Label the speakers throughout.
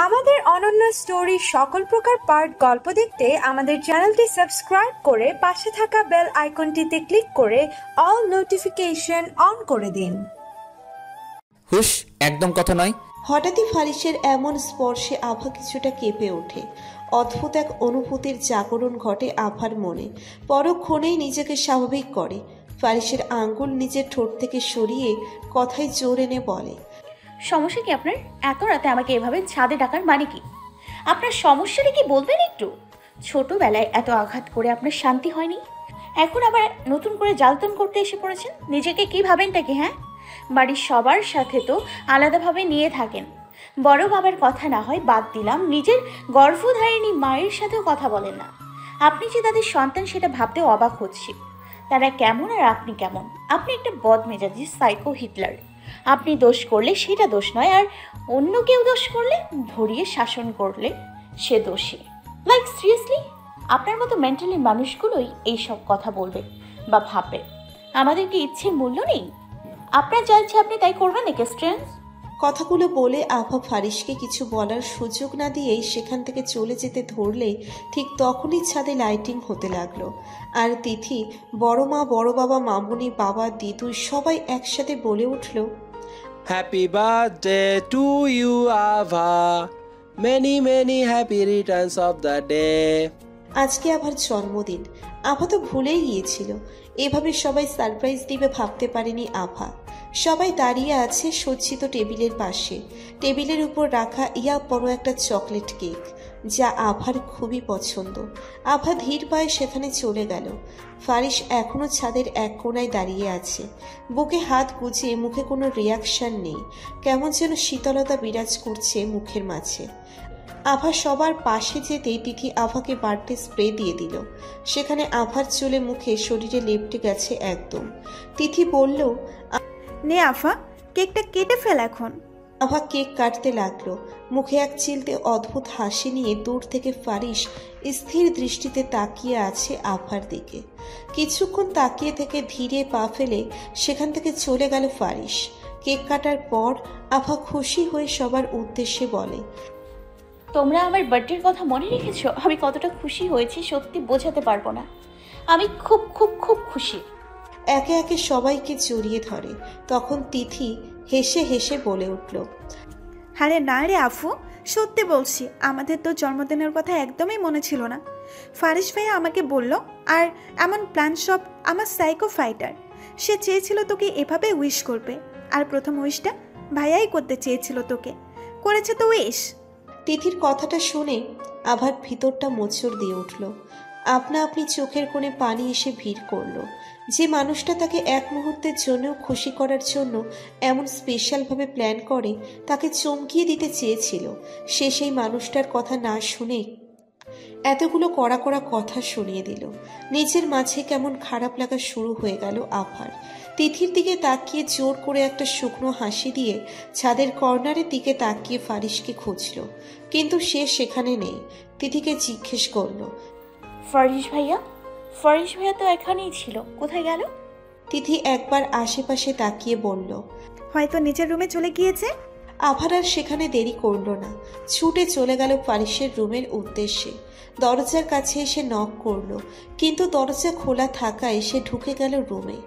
Speaker 1: আমাদের অনন্য স্টোরি সকল প্রকার পার্ট গল্প দেখতে আমাদের চ্যানেলটি সাবস্ক্রাইব করে পাশে থাকা বেল আইকনটিতে ক্লিক করে অল নোটিফিকেশন অন করে দিন।
Speaker 2: হুশ, একদম কথা নয়।
Speaker 3: হঠাৎই ফারিসের এমন স্পর্শে আভা কিছুটা কেঁপে ওঠে। অদ্ভুত এক অনুভূতির জাগরণ ঘটে আভার মনে। পরক্ষণেই নিজেকে স্বাভাবিক করে। ফারিসের আঙ্গুল নিজের ঠোঁট থেকে সরিয়ে কথায় জোর এনে বলে,
Speaker 4: সমস্যা কি আপনার? এত রাতে আমাকে এভাবে ছাদে ডাকার মানে কি? আপনার সমস্যাটা কি বলবেন একটু? ছোটবেলায় এত আঘাত করে আপনার শান্তি হয়নি, এখন আবার নতুন করে জ্বালতন করতে এসে পড়েছেন। নিজেকে কি ভাবেন তাকে? হ্যাঁ, বাড়ির সবার সাথে তো আলাদাভাবে নিয়ে থাকেন। বড় বাবার কথা না হয় বাদ দিলাম, নিজের গর্ভধারিণী মায়ের সাথেও কথা বলেন না। আপনি যে তাদের সন্তান সেটা ভাবতে অবাক হচ্ছি। তারা কেমন আর আপনি কেমন? আপনি একটা বদমেজাজি সাইকো হিটলার। আপনি দোষ করলে সেটা দোষ নয়, আর অন্য কেউ দোষ করলে, ধরিয়ে শাসন করলে সে দোষী। লাইক সিরিয়াসলি, আপনার মতো মেন্টালি মানুষগুলোই এইসব কথা বলবে বা ভাববে। আমাদের কি ইচ্ছের মূল্য নেই? আপনার যা ইচ্ছে আপনি তাই করবেন নাকি স্ট্রেন্স?
Speaker 3: কথাগুলো বলে আভা ফারিসকে কিছু বলার সুযোগ না দিয়েই সেখান থেকে চলে যেতে ধরলে ঠিক তখনই ছাদে লাইটিং হতে লাগলো। আর তিথি, বড় মা, বড় বাবা, মামুনি, বাবা, দিদু সবাই একসাথে বলে উঠল,
Speaker 5: হ্যাপি বার্থডে টু ইউ আভা, many many happy Returns of the day.
Speaker 3: আজকে আভার জন্মদিন। আভা তো ভুলেই গিয়েছিল। এভাবে সবাই সারপ্রাইজ দিবে ভাবতে পারেনি আভা। সবাই দাঁড়িয়ে আছে সজ্জিত টেবিলের পাশে। টেবিলের উপর রাখা ইয়া বড় একটা চকলেট কেক, যা আভার খুবই পছন্দ। আভা ধীর পায়ে সেখানে চলে গেল। ফারিস এখনো ছাদের এক কোণায় দাঁড়িয়ে আছে। বুকে হাত গুজে, মুখে কোনো রিয়াকশন নেই। কেমন যেন শীতলতা বিরাজ করছে মুখের মাঝে। আভা সবার পাশে যেতেই তিথি আভাকে বার্থডে স্প্রে দিয়ে দিল। সেখানে আভার চুলে, মুখে, শরীরে লেপটে গেছে একদম। তিথি বলল,
Speaker 6: নে আফা, কেকটা কেটে ফেল এখন।
Speaker 3: আভা কেক কাটতে লাগলো। মুখে এক চিলতে অদ্ভুত হাসি নিয়ে দূর থেকে ফারিস স্থির দৃষ্টিতে তাকিয়ে আছে আভার দিকে। কিছুক্ষণ তাকিয়ে থেকে ধীরে পা ফেলে সেখান থেকে চলে গেল ফারিস। কেক কাটার পর আভা খুশি হয়ে সবার উদ্দেশ্যে বলে,
Speaker 4: তোমরা আমার বার্থডের কথা মনে রেখেছো। আমি কতটা খুশি হয়েছি সত্যি বোঝাতে পারবো না। আমি খুব খুব খুব খুশি।
Speaker 3: একে একে সবাইকে জড়িয়ে ধরে। তখন তিথি হেসে হেসে বলে উঠল,
Speaker 6: আরে না রে আফু, সত্যি বলছি, আমাদের তো জন্মদিনের কথা একদমই মনে ছিল না। ফারিস ভাইয়া আমাকে বলল, আর এমন প্ল্যান সব আমার সাইকো ফাইটার। সে চেয়েছিল তোকে এভাবে উইশ করবে, আর প্রথম উইশটা ভাইয়াই করতে চেয়েছিল তোকে, করেছে তো উইশ।
Speaker 3: তিথির কথাটা শুনে আভার ভিতরটা মোচড় দিয়ে উঠল। আপনা আপনি চোখের কোণে পানি এসে ভিড় করলো। যে মানুষটা তাকে এক মুহূর্তের জন্যও খুশি করার জন্য এমন স্পেশালভাবে প্ল্যান করে, তাকে চমকিয়ে দিতে চেয়েছিল, সে সেই মানুষটার কথা না শুনে এতগুলো কড়া কড়া কথা শুনিয়ে দিল। নিজের মাঝে কেমন খারাপ লাগা শুরু হয়ে গেল আভার। তিথির দিকে তাকিয়ে জোর করে একটা শুকনো হাসি দিয়ে ছাদের কর্নারের দিকে তাকিয়ে ফারিসকে খুঁজল, কিন্তু সে সেখানে নেই। তিথিকে জিজ্ঞেস করল,
Speaker 4: ফারিস ভাইয়া? ফারিস ভাইয়া তো এখানেই ছিল, কোথায় গেল?
Speaker 3: তিথি একবার আশেপাশে তাকিয়ে বলল,
Speaker 6: হয়তো নিচের রুমে চলে গিয়েছে।
Speaker 3: আভার আর সেখানে দেরি করল না, ছুটে চলে গেল ফারিসের রুমের উদ্দেশ্যে। দরজার কাছে এসে নক করলো, কিন্তু দরজা খোলা থাকায় সে ঢুকে গেল রুমে।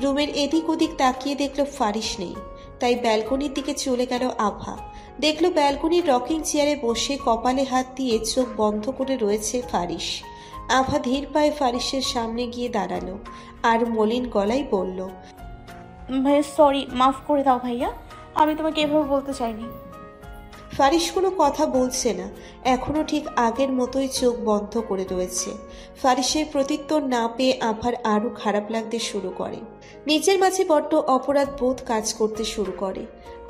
Speaker 3: রুমের এদিক ওদিক তাকিয়ে দেখলো ফারিস নেই, তাই ব্যালকনির দিকে চলে গেল আভা। দেখলো ব্যালকনির রকিং চেয়ারে বসে কপালে হাত দিয়ে চোখ বন্ধ করে রয়েছে ফারিস। আভা ধীর পায়ে ফারিসের সামনে গিয়ে দাঁড়ালো আর মলিন গলায় বলল,
Speaker 4: ভাইয়া সরি, মাফ করে দাও ভাইয়া, আমি তোমাকে এভাবে বলতে চাইনি।
Speaker 3: ফারিস কোনো কথা বলছে না, এখনো ঠিক আগের মতোই চোখ বন্ধ করে রয়েছে। ফারিসের প্রত্যুত্তর না পেয়ে আভার আরো খারাপ লাগতে শুরু করে। নিজের মাঝে বড্ড অপরাধ বোধ কাজ করতে শুরু করে।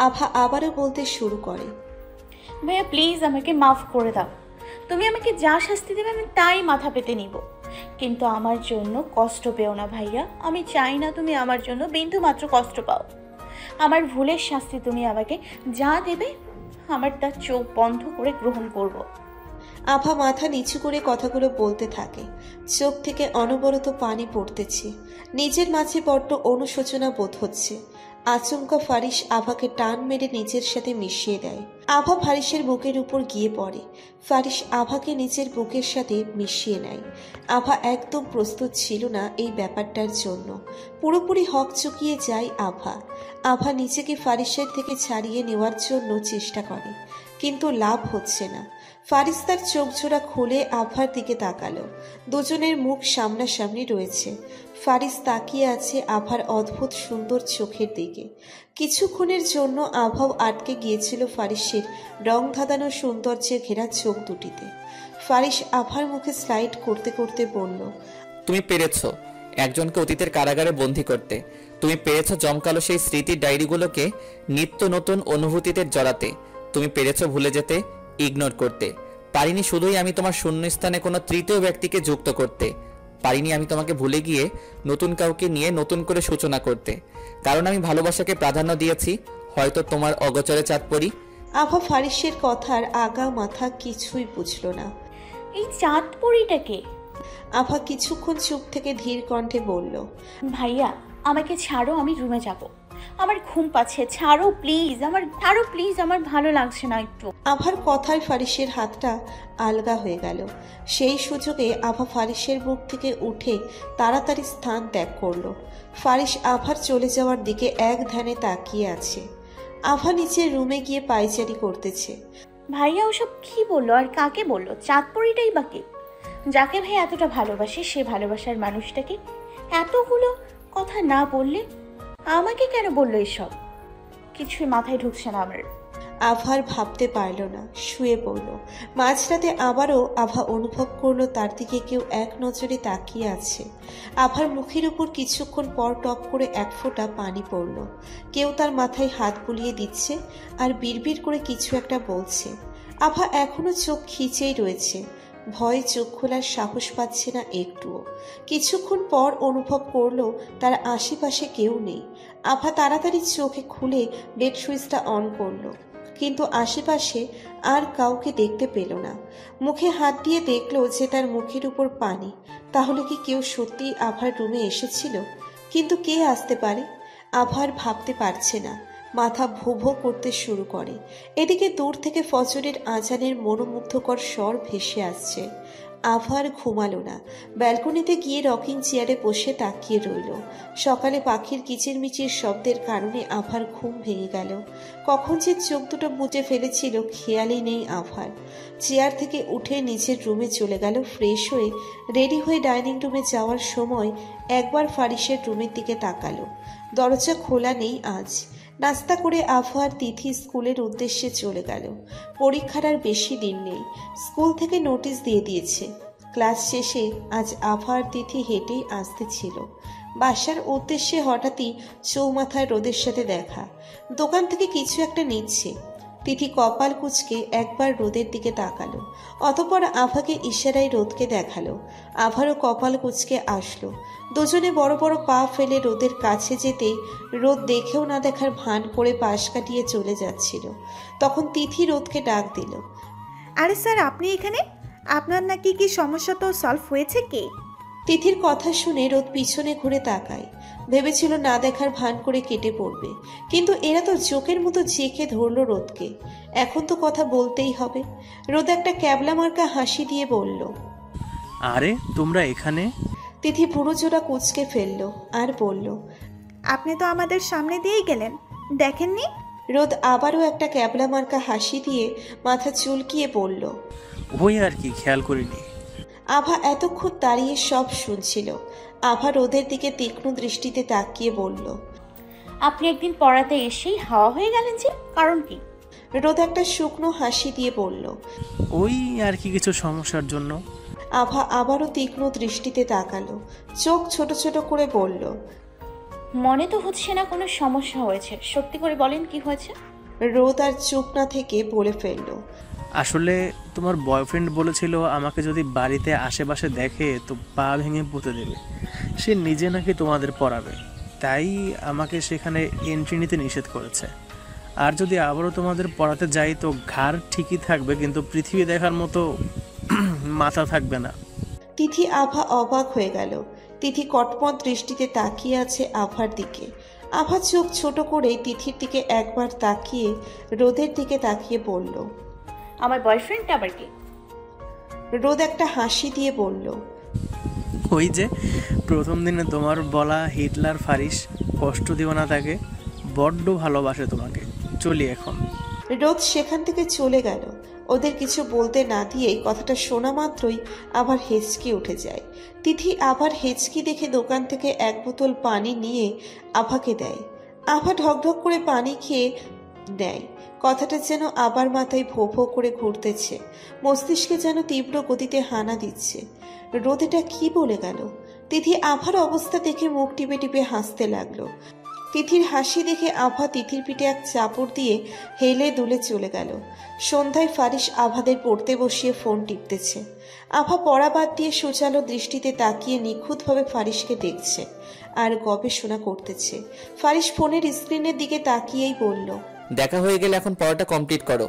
Speaker 3: আভা আবারও বলতে শুরু করে,
Speaker 4: ভাইয়া প্লিজ আমাকে মাফ করে দাও। তুমি আমাকে যা শাস্তি দেবে আমি তাই মাথা পেতে নিব, কিন্তু আমার জন্য কষ্ট পেও না ভাইয়া। আমি চাই না তুমি আমার জন্য বিন্দু মাত্র কষ্ট পাও। আমার ভুলের শাস্তি তুমি আমাকে যা দেবে আমার তার চোখ বন্ধ করে গ্রহণ করব।
Speaker 3: আভা মাথা নিচু করে কথাগুলো বলতে থাকে। চোখ থেকে অনবরত পানি পড়তেছে। নিজের মাঝে বড্ড অনুশোচনা বোধ হচ্ছে। আচমকা ফারিস আভাকে টান মেরে নিজের সাথে মিশিয়ে দেয়। আভা ফারিসের বুকের উপর গিয়ে পড়ে। ফারিস আভাকে নিজের বুকের সাথে মিশিয়ে নেয়। আভা একদম প্রস্তুত ছিল না এই ব্যাপারটার জন্য। পুরোপুরি হক চুকিয়ে যায় আভা। আভা নিজেকে ফারিসের থেকে ছাড়িয়ে নেওয়ার জন্য চেষ্টা করে, কিন্তু লাভ হচ্ছে না। ফারিস তার চোখ জোড়া খুলে আভার দিকে তাকালো। দুজনের মুখ সামনাসামনি রয়েছে। ফারিস তাকিয়ে আছে আভার অদ্ভুত সুন্দর চোখের দিকে। কিছুক্ষণের জন্য আভাও আটকে গিয়েছিল ফারিসের রং ধাঁধানো সৌন্দর্যে ঘেরা চোখ দুটিতে। ফারিস আভার মুখে স্লাইড করতে করতে বলল,
Speaker 2: তুমি পেরেছো একজনকে অতীতের কারাগারে বন্দী করতে। তুমি পেরেছো জমকালো সেই স্মৃতির ডায়েরিগুলোকে নিত্য নতুন অনুভূতিতে জড়াতে। তুমি পেরেছো ভুলে যেতে, ইগনোর করতে। পারিনি শুধুই আমি তোমার শূন্যস্থানে কোনো তৃতীয় ব্যক্তিকে যুক্ত করতে। পারিনি আমি তোমাকে ভুলে গিয়ে নতুন কাউকে নিয়ে নতুন করে সূচনা করতে। কারণ আমি ভালোবাসাকে প্রাধান্য দিয়েছি, হয়তো তোমার অগোচরে চাঁদ পড়ি।
Speaker 3: আভা ফারিসের কথার আগা মাথা কিছুই বুঝল না।
Speaker 4: এই চাঁদ পরিটাকে?
Speaker 3: আভা কিছুক্ষণ চুপ থেকে ধীর কণ্ঠে বলল,
Speaker 4: ভাইয়া আমাকে ছাড়ো, আমি রুমে যাব। আমার ঘুম পাচ্ছে, ছাড়ো প্লিজ, ছাড়ো প্লিজ, আমার ভালো লাগছে না একটু।
Speaker 3: আভার কথায় ফারিসের হাতটা আলগা হয়ে গেল। সেই সুযোগে আভা ফারিসের বুক থেকে উঠে তাড়াতাড়ি স্থান ত্যাগ করলো। ফারিস আভার চলে যাওয়ার দিকে এক ধ্যানে তাকিয়ে আছে। আভা নিচের রুমে গিয়ে পায়চারি করতেছে।
Speaker 4: ভাইয়া ওসব কি বললো আর কাকে বললো? চাঁদ পরিটাই বাকি, যাকে ভাই এতটা ভালোবাসে সে ভালোবাসার মানুষটাকে এতগুলো কথা না বললে আমাকে কেন বললো এসব? কিছুই মাথায় ঢুকছে না আমার।
Speaker 3: আভার ভাবতে পারল না, শুয়ে পড়ল। মাঝরাতে আবারও আভা অনুভব করলো তার দিকে কেউ এক নজরে তাকিয়ে আছে। আভার মুখের উপর কিছুক্ষণ পর টপ করে এক ফোঁটা পানি পড়ল। কেউ তার মাথায় হাত বুলিয়ে দিচ্ছে আর বিড়বিড় করে কিছু একটা বলছে। আভা এখনো চোখ খিচেই রয়েছে। ভয়ে চোখ খোলার সাহস পাচ্ছে না একটুও। কিছুক্ষণ পর অনুভব করলো তার আশেপাশে কেউ নেই। আভা তাড়াতাড়ি চোখে খুলে বেড সুইচটা অন করলো, কিন্তু আশেপাশে আর কাউকে দেখতে পেল না। মুখে হাত দিয়ে দেখলো যে তার মুখের উপর পানি। তাহলে কি কেউ সত্যিই আভার রুমে এসেছিল? কিন্তু কে আসতে পারে? আভার ভাবতে পারছে না। মাথা ভো ভো করতে শুরু করে। এদিকে দূর থেকে ফজরের আজানের মনোমুগ্ধকর স্বর ভেসে আসছে। আভার ঘুমালো না। ব্যালকনিতে গিয়ে রকিং চেয়ারে বসে তাকিয়ে রইল। সকালে পাখির কিচিরমিচির শব্দের কারণে আভার ঘুম ভেঙে গেল। কখন যে চোখ দুটো মুটে ফেলেছিল খেয়ালই নেই আভার। চেয়ার থেকে উঠে নিজের রুমে চলে গেল। ফ্রেশ হয়ে রেডি হয়ে ডাইনিং রুমে যাওয়ার সময় একবার ফারিসের রুমের দিকে তাকালো। দরজা খোলা নেই আজ। নাস্তা করে আভা আর তিথি স্কুলের উদ্দেশ্যে চলে গেল। পরীক্ষার আর বেশি দিন নেই। স্কুল থেকে নোটিশ দিয়ে দিয়েছে। ক্লাস শেষে আজ আভা আর তিথি হেঁটেই আসতে ছিল। বাসার উদ্দেশ্যে হঠাৎই চৌমাথায় রোদের সাথে দেখা। দোকান থেকে কিছু একটা নিচ্ছে। তিথি কপাল কুঁচকে একবার রোদের দিকে তাকালো, অতঃপর আভাকে ইশারায় রোদকে দেখালো। আভারও কপাল কুঁচকে আসলো। দুজনে বড় বড় পা ফেলে রোদের কাছে যেতেই রোদ দেখেও না দেখার ভান করে পাশ কাটিয়ে চলে যাচ্ছিল। তখন তিথি রোদকে ডাক দিল,
Speaker 6: আরে স্যার, আপনি এখানে? আপনার নাকি কি সমস্যা তো সলভ হয়েছে কি?
Speaker 3: তিথির কথা শুনে রোদ পিছনে ঘুরে তাকায়। ভেবেছিল না দেখার ভান করে কেটে পড়বে, কিন্তু এরা তো জোকের মতো জেঁকে ধরল রোদকে। এখন তো কথা বলতেই হবে। রোদ একটা ক্যাবলা মার্কা হাসি দিয়ে বলল,
Speaker 7: আরে তোমরা এখানে?
Speaker 3: তিথি পুরো জোড়া কুঁচকে ফেলল আর বলল,
Speaker 6: আপনি তো আমাদের সামনে দিয়েই গেলেন, দেখেননি?
Speaker 3: রোদ আবারও একটা ক্যাবলা মার্কা হাসি দিয়ে মাথা চুলকিয়ে বলল,
Speaker 7: ওই আর কি, খেয়াল করিনি।
Speaker 3: আভা এতক্ষণ দাঁড়িয়ে সব শুনছিল। আভা রোদের দিকে তীক্ষ্ণ দৃষ্টিতে তাকিয়ে বলল,
Speaker 4: আপনি একদিন পড়াতে এসেই হাওয়া হয়ে গেলেন যে, কারণ কি?
Speaker 3: রোদ একটা শুকনো হাসি দিয়ে বলল,
Speaker 7: ওই আর কি কিছু সমস্যার জন্য।
Speaker 3: আভা আবারও তীক্ষ্ণ দৃষ্টিতে তাকালো, চোখ ছোট ছোট করে বলল,
Speaker 4: মনে তো হচ্ছে না কোনো সমস্যা হয়েছে, সত্যি করে বলেন কি হয়েছে?
Speaker 3: রোদ আর চুপ না থেকে বলে ফেলল,
Speaker 7: আসলে তোমার বয়ফ্রেন্ড বলেছিল আমাকে যদি বাড়িতে আশেপাশে দেখে তো পা ভেঙে পুঁতে দেবে। সে নিজে নাকি তোমাদের পড়াবে, তাই আমাকে সেখানে এন্ট্রি নিতে নিষেধ করেছে। আর যদি আবারও তোমাদের পড়াতে যাই তো ঘাড় ঠিকই থাকবে, কিন্তু পৃথিবী দেখার মতো মাথা থাকবে না।
Speaker 3: তিথি আভা অবাক হয়ে গেল। তিথি কটমট দৃষ্টিতে তাকিয়ে আছে আভার দিকে। আভা চোখ ছোট করে তিথির দিকে একবার তাকিয়ে রোদের দিকে তাকিয়ে বলল,
Speaker 4: আমার বয়ফ্রেন্ডটা আবার কি?
Speaker 3: রোদ একটা হাসি দিয়ে বলল,
Speaker 7: ওই যে প্রথম দিনে তোমার বলা হিটলার ফারিস, কষ্ট দিও না তাকে, বড্ড ভালোবাসে তোমাকে, চলি এখন।
Speaker 3: রোদ সেখান থেকে চলে গেল। ওদের কিছু বলতে না দিয়েই কথাটা শোনা মাত্রই আবার হেঁচকি উঠে যায়। তিথি আবার হেঁচকি দেখে দোকান থেকে এক বোতল পানি নিয়ে আভাকে দেয়। আভা ঢকঢক করে পানি খেয়ে নেয়। কথাটা যেন আবার মাথায় ভো ভো করে ঘুরতেছে, মস্তিষ্কে যেন তীব্র গতিতে হানা দিচ্ছে। রোদ এটা কি বলে গেল? তিথি আভার অবস্থা দেখে মুখ টিপে টিপে হাসতে লাগলো। তিথির হাসি দেখে আভা তিথির পিঠে এক চাপড় দিয়ে হেলে দুলে চলে গেল। সন্ধ্যায় ফারিস আভাদের পড়তে বসিয়ে ফোন টিপতেছে। আভা পড়া বাদ দিয়ে সুচালো দৃষ্টিতে তাকিয়ে নিখুঁতভাবে ফারিসকে দেখছে আর গবেষণা করতেছে। ফারিস ফোনের স্ক্রিনের দিকে তাকিয়েই বলল,
Speaker 2: দেখা হয়ে গেলে এখন পড়াটা কমপ্লিট করো।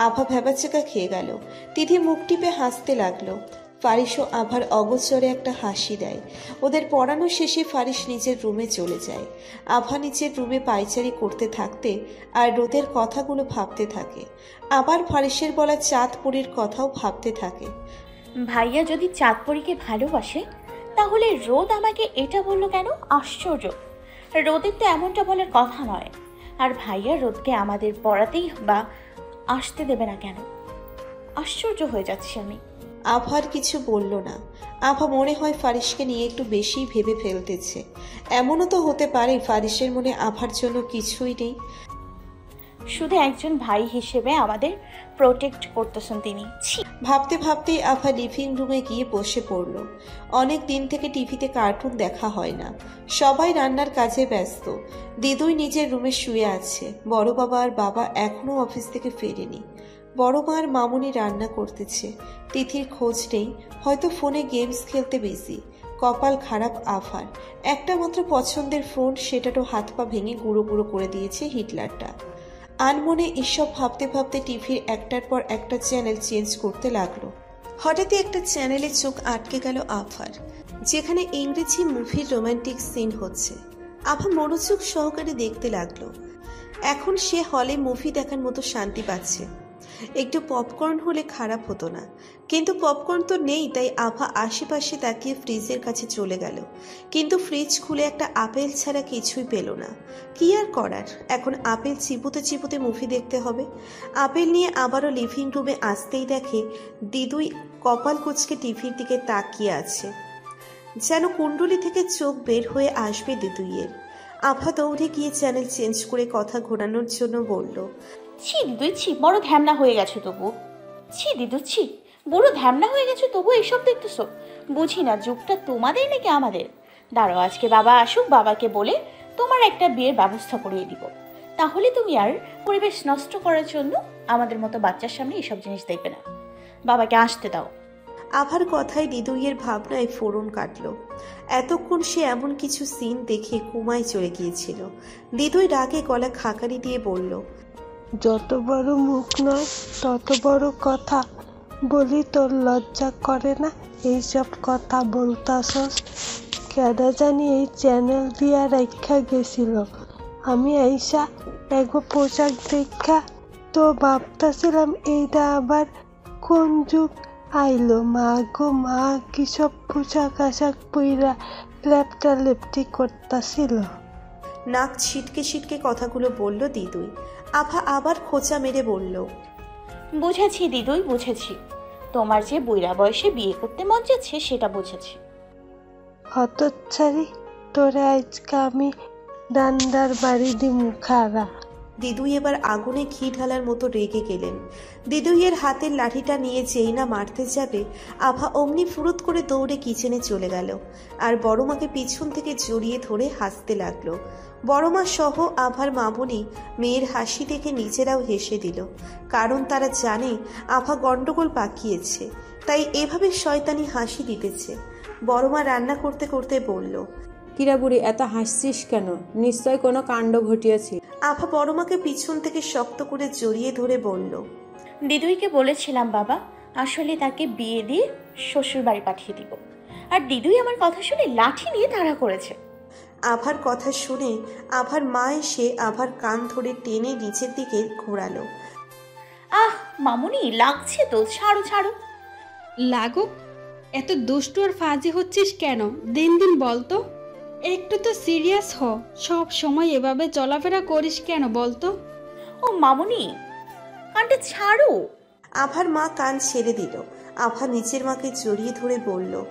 Speaker 3: আভা ভ্যাবাচেকা খেয়ে গেল। তিথি মুখ টিপে হাসতে লাগলো। ফারিসও আভার অগোচরে একটা হাসি দেয়। ওদের পড়ানো শেষে ফারিস নিজের রুমে চলে যায়। আভা নিজের রুমে পায়চারি করতে থাকতে আর রোদের কথাগুলো ভাবতে থাকে। আবার ফারিসের বলা চাঁদপুরীর কথাও ভাবতে থাকে।
Speaker 4: ভাইয়া যদি চাঁদপরীকে ভালোবাসে তাহলে রোদ আমাকে এটা বললো কেন? আশ্চর্য, রোদের তো এমনটা বলার কথা নয়। আর ভাইয়া রোদকে আমাদের পড়াতেই বা আসতে দেবে না কেন? আশ্চর্য হয়ে যাচ্ছি আমি।
Speaker 3: আভার কিছু বলল না। আভা মনে হয় ফারিসকে নিয়ে একটু বেশি ভেবে ফেলতেছে। এমনও তো হতে পারে ফারিসের মনে আভার জন্য কিছুই নেই।
Speaker 4: শুধু একজন ভাই হিসেবে আমাদের প্রোটেক্ট করতেছেন তিনি।
Speaker 3: ভাবতে ভাবতেই আভা লিভিং রুমে গিয়ে বসে পড়ল। অনেক দিন থেকে টিভিতে কার্টুন দেখা হয় না। সবাই রান্নার কাজে ব্যস্ত। দিদুই নিজের রুমে শুয়ে আছে। বড় বাবা আর বাবা এখনো অফিস থেকে ফেরেনি। বড় মা আর মামুনি রান্না করতেছে। তিথির খোঁজ নেই, হয়তো ফোনে গেমস খেলতে বিজি। কপাল খারাপ আভার। একটা মাত্র পছন্দের ফোন, সেটারও হাত পা ভেঙে গুঁড়ো গুঁড়ো করে দিয়েছে হিটলারটা। আনমনে এসব ভাবতে ভাবতে টিভির একটার পর একটা চ্যানেল চেঞ্জ করতে লাগলো। হঠাৎই একটা চ্যানেলে চোখ আটকে গেল আভার, যেখানে ইংরেজি মুভির রোমান্টিক সিন হচ্ছে। আভা মনোযোগ সহকারে দেখতে লাগলো। এখন সে হলে মুভি দেখার মতো শান্তি পাচ্ছে। একটু পপকর্ন হলে খারাপ হতো না, কিন্তু পপকর্ন তো নেই। তাই আভা আশেপাশে তাকিয়ে ফ্রিজের কাছে চলে গেল, কিন্তু ফ্রিজ খুলে একটা আপেল ছাড়া কিছুই পেল না। কি আর করার, এখন আপেল চিপুতে চিপুতে মুভি দেখতে হবে। আপেল নিয়ে আবারও লিভিং রুমে আসতেই দেখে দিদুই কপাল কুঁচকে টিভির দিকে তাকিয়ে আছে, যেন কুণ্ডলি থেকে চোখ বের হয়ে আসবে দিদুইয়ের। আভা দৌড়ে গিয়ে চ্যানেল চেঞ্জ করে কথা ঘোরানোর জন্য বলল,
Speaker 4: ছি দিদু, ছি, বড় ধ্যামনা হয়ে গেছো তবু। ছি দিদু, ছি, বড় ধ্যামনা হয়ে গেছো তবু এইসব দেখতেছো। বুঝি না যুগটা তোমাদের নাকি আমাদের। দাঁড়াও, আজকে বাবা আসুক, বাবাকে বলে তোমার একটা বিয়ের ব্যবস্থা করিয়ে দিব। তাহলে তুমি আর পরিবেশ নষ্ট করার জন্য আমাদের মতো বাচ্চার সামনে এইসব জিনিস দেখবে না। বাবাকে আসতে দাও।
Speaker 3: আভার কথায় দিদুইয়ের ভাবনায় ফোড়ন কাটল। এতক্ষণ সে এমন কিছু সিন দেখে কুমায় চলে গিয়েছিল। দিদুই রাগে গলা খাকারি দিয়ে বলল,
Speaker 8: যত বড় মুখ নয় তত বড় কথা বলি, তোর লজ্জা করে না এইসব কথা বলতাছস? কেডা জানি এই চ্যানেল দিয়া রাখা গেছিল। আমি আইসা এগো পোশাক দেখা তো ভাবতাছিলাম এইটা আবার কোন যুগ আইলো। মা গো মা, কি সব পোশাক আশাক পইরা লেপটা লেপটি করতাছিল।
Speaker 3: নাক ছিটকে ছিটকে কথাগুলো বলল দিদুই। আভা আবার খোঁচা মেরে বলল,
Speaker 4: বুঝেছি দিদুই, বুঝেছি। তোমার যে বুইড়া বয়সে বিয়ে করতে মন যাচ্ছে সেটা বুঝেছি।
Speaker 8: হতচ্ছাড়ি, তোরে আজকে আমি ডান্ডার বাড়ি দিমু খাড়া।
Speaker 3: দিদুই এবার আগুনে ঘি ঢালার মতো রেগে গেলেন। দিদুইয়ের হাতের লাঠিটা নিয়ে যেই না মারতে যাবে, আভা অমনি ফুরুত করে দৌড়ে কিচেনে চলে গেল আর বড় মাকে পিছন থেকে জড়িয়ে ধরে হাসতে লাগলো। বড় মা সহ আভার মামুনি মেয়ের হাসি দেখে নিজেরাও হেসে দিল, কারণ তারা জানে আভা গন্ডগোল পাকিয়েছে, তাই এভাবে শয়তানি হাসি দিতেছে। বড় মা রান্না করতে করতে বলল,
Speaker 9: কিরা বুড়ি, এত হাসছিস কেন? নিশ্চয় কোনো কাণ্ড ঘটিয়েছি।
Speaker 3: আভা বড় মাকে পিছন থেকে শক্ত করে জড়িয়ে ধরে বলল,
Speaker 4: দিদুইকে বলেছিলাম বাবা, আসলে তাকে বিয়ে দিয়ে শ্বশুর বাড়ি পাঠিয়ে দিব। আর দিদুই আমার কথা শুনে লাঠি নিয়ে তাড়া করেছে।
Speaker 3: আভার কথা শুনে আভার মা এসে আভার কান ধরে টেনে নিচের দিকে ঘোরালো।
Speaker 4: আহ মামুনি, লাগছে তো, ছাড়ো ছাড়ো।
Speaker 10: লাগুক, এত দুষ্টু আর ফাজি হচ্ছিস কেন দিন দিন বলতো? একটু তো সিরিয়াস হ। সব সময় এভাবে চলাফেরা করিস কেন বলতো?
Speaker 4: ও মামুনি, কানটা ছাড়ো।
Speaker 3: আভার মা কান ছেড়ে দিল। আভা নিচের মাকে জড়িয়ে ধরে বলল,